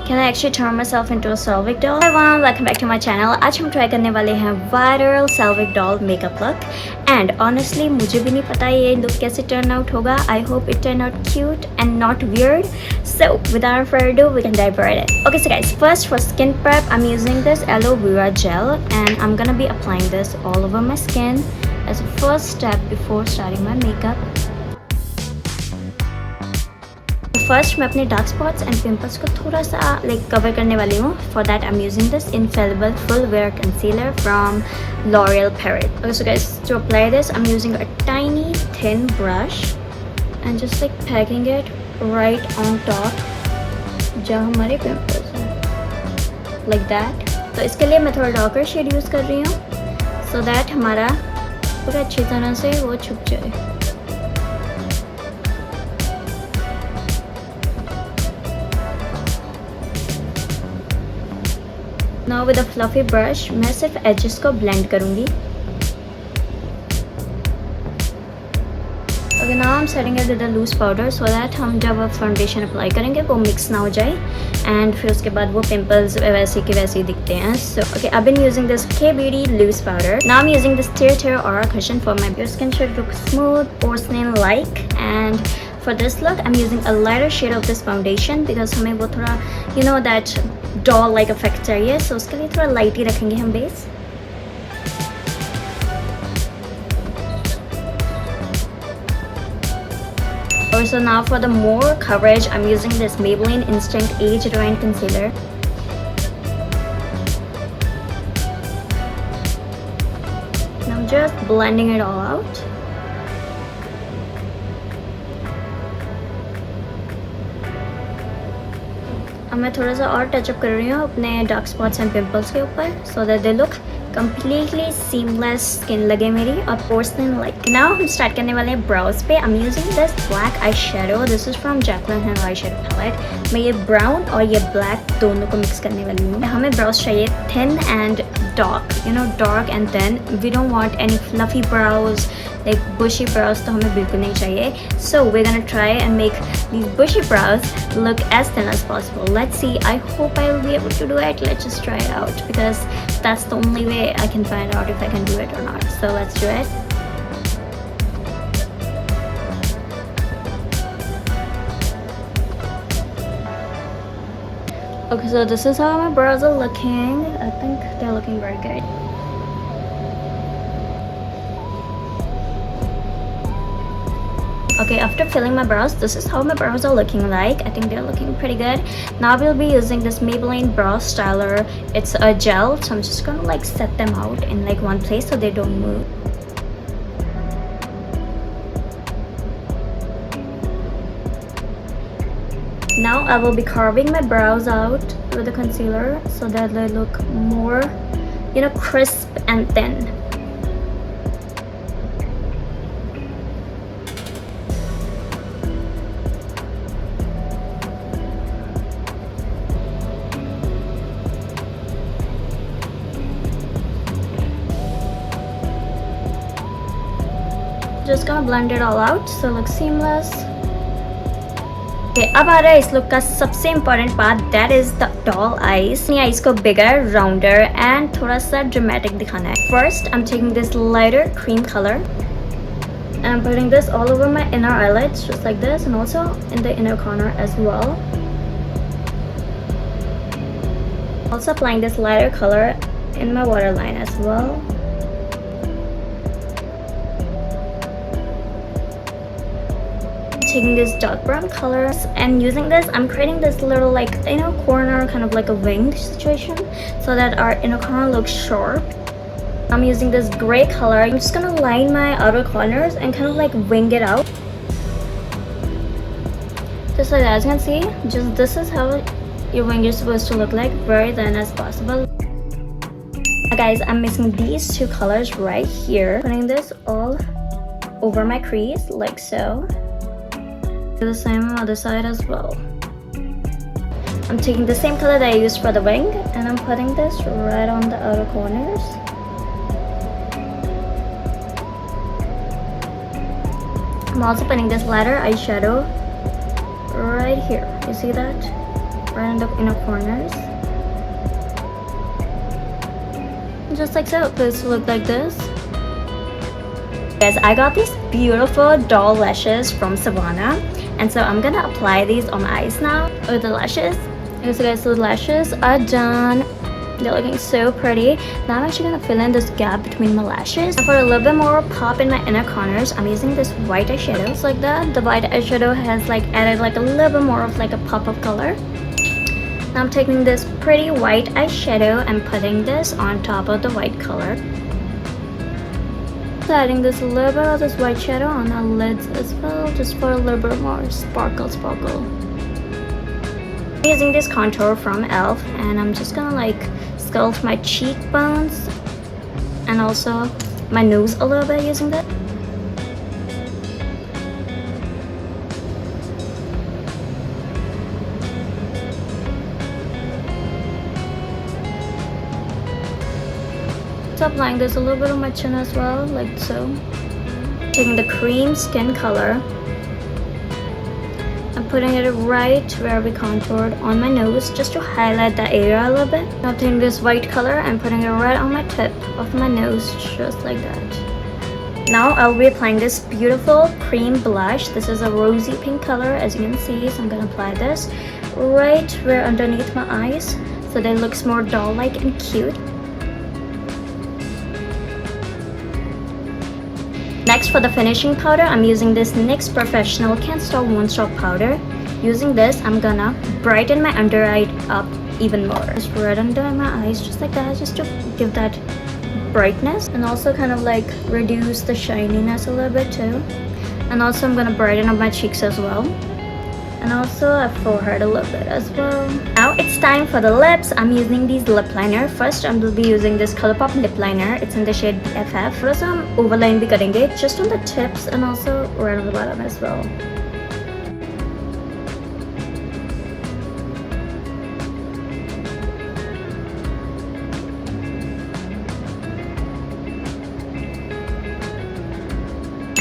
Can I actually turn myself into a Slavic doll? Hi everyone, welcome back to my channel. आज हम try करने वाले हैं viral Slavic doll makeup look. And honestly, मुझे भी नहीं पता ये look कैसे turn out होगा. I hope it turn out cute and not weird. So without further ado, we can dive right in. Okay, so guys, first for skin prep, I'm using this aloe vera gel, and I'm gonna be applying this all over my skin as a first step before starting my makeup. First मैं अपने dark spots and pimples को थोड़ा सा cover करने वाली हूँ. For that I am using this infallible full wear concealer from L'Oreal Paris. Okay, so guys, to apply this, I'm using a tiny thin brush and just packing it right on top जहाँ हमारे pimples हैं, like that. तो इसके लिए मैं थोड़ा darker shade use कर रही हूँ so that हमारा पूरा अच्छी तरह से वो छुप जाए. Now with a fluffy brush, मैं सिर्फ edges को blend करूँगी. Okay, now I'm setting it with a loose powder so that हम जब foundation apply करेंगे वो mix ना हो जाए and फिर उसके बाद वो pimples वैसे के वैसे ही दिखते हैं. So okay, I've been using this K-Beauty loose powder. Now I'm using this Tear Aura cushion for my your skin should look smooth, porcelain-like. And for this look, I'm using a lighter shade of this foundation because हमें वो थोड़ा that doll like effect चाहिए. So उसके लिए थोड़ा light ही रखेंगे हम base. So now for the more coverage, I'm using this Maybelline Instinct Age Rewind Concealer. And I'm just blending it all out. अब मैं थोड़ा सा और टचअप कर रही हूँ अपने डार्क स्पॉट्स एंड पिंपल्स के ऊपर so that they look completely seamless skin लगे मेरी और porcelain like. Now हम स्टार्ट करने वाले हैं brows पे. I'm using this black eyeshadow. This is from Jaclyn Hill eyeshadow palette. मैं ये brown और ये black दोनों को मिक्स करने वाली हूँ. हमें brows चाहिए thin and dark, dark and thin. We don't want any fluffy brows, like bushy brows तो हमें बिल्कुल नहीं चाहिए. So we're gonna try and make these bushy brows look as thin as possible. Let's see. I hope I will be able to do it. Let's just try it out because that's the only way I can find out if I can do it or not. So let's do it. Okay, so this is how my brows are looking. I think they're looking very good. Okay, after filling my brows, this is how my brows are looking like. I think they're looking pretty good. Now we'll be using this Maybelline Brow Styler. It's a gel, so I'm just gonna set them out in one place so they don't move. Now I will be carving my brows out with the concealer so that they look more, crisp and thin. Just gonna blend it all out so it looks seamless. Okay, अब आ रहा है इस look का सबसे important part, that is the doll eyes. अपनी eyes को bigger, rounder and थोड़ा सा dramatic दिखाना है. First, I'm taking this lighter cream color and I'm putting this all over my inner eyelids just like this and also in the inner corner as well. Also applying this lighter color in my waterline as well. Taking this dark brown colors and using this, I'm creating this little corner, kind of like a wing situation so that our inner corner looks sharp. I'm using this gray color. I'm just gonna line my outer corners and kind of wing it out. Just like that. As you can see, just this is how your wing is supposed to look like, very thin as possible. Guys, I'm mixing these two colors right here, putting this all over my crease like so. Do the same on the other side as well. I'm taking the same color that I used for the wing and I'm putting this right on the outer corners. I'm also putting this lighter eyeshadow right here. You see that? right in the inner corners. Just like so. This look like this. Guys, I got these beautiful doll lashes from Savannah, and so I'm gonna apply these on my eyes now with the lashes. Okay, so guys, the lashes are done. They're looking so pretty. Now I'm actually gonna fill in this gap between my lashes. And for a little bit more pop in my inner corners, I'm using this white eyeshadow. Just like that. The white eyeshadow has like added like a little bit more of like a pop of color. Now I'm taking this pretty white eyeshadow and putting this on top of the white color. So adding this little bit of this white shadow on our lids as well, just for a little bit more sparkle. I'm using this contour from e.l.f. and I'm just gonna like sculpt my cheekbones and also my nose a little bit using that. So applying this a little bit on my chin as well, like so. Taking the cream skin color and putting it right where we contoured on my nose, just to highlight that area a little bit. Now taking this white color and putting it right on my tip of my nose, just like that. Now I'll be applying this beautiful cream blush. This is a rosy pink color, as you can see. So I'm gonna apply this right where underneath my eyes, so that it looks more doll-like and cute. Next, for the finishing powder, I'm using this NYX Professional Can't Stop Won't Stop powder. Using this, I'm gonna brighten my under eye up even more. Just right under my eyes, just like that, just to give that brightness. And also kind of like reduce the shininess a little bit too. And also I'm gonna brighten up my cheeks as well. And also a forehead a little bit as well. Now it's time for the lips. I'm using these lip liner. First I will be using this ColourPop lip liner. It's in the shade BFF. Also हम overline भी करेंगे just on the tips and also right on the bottom as well.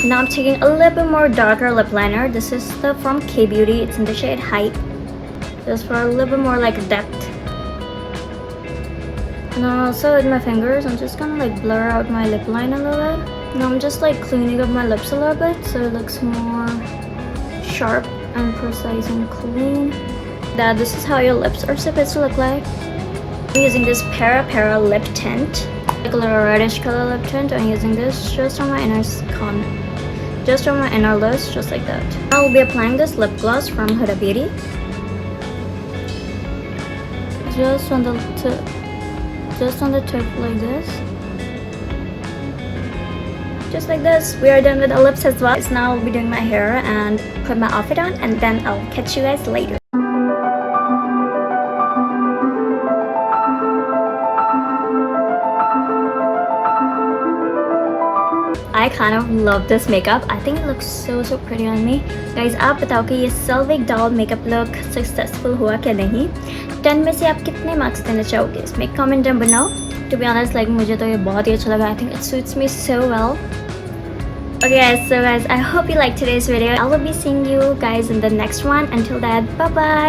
Now I'm taking a little bit more darker lip liner. This is from K-Beauty. It's in the shade Height. Just for a little bit more like depth. And also with my fingers, I'm just gonna like blur out my lip line a little bit. Now I'm just like cleaning up my lips a little bit so it looks more sharp and precise and clean. This is how your lips are supposed to look like. I'm using this Para lip tint. Like a little reddish color lip tint. I'm using this just on my inner just on my inner lips, just like that. I'll be applying this lip gloss from Huda Beauty. Just on the tip like this. Just like this. We are done with the lips as well. So now I'll be doing my hair and put my outfit on, and then I'll catch you guys later. I kind of love this makeup. I think it looks so pretty on me. Guys, आप बताओ कि ये Slavic Doll Makeup look successful हुआ क्या नहीं? 10 में से आप कितने मार्क्स देना चाहोगे इसमें? Comment down below. To be honest, like मुझे तो ये बहुत ही अच्छा लगा. I think it suits me so well. Okay guys, so guys, I hope you liked today's video. I will be seeing you guys in the next one. Until then, bye bye.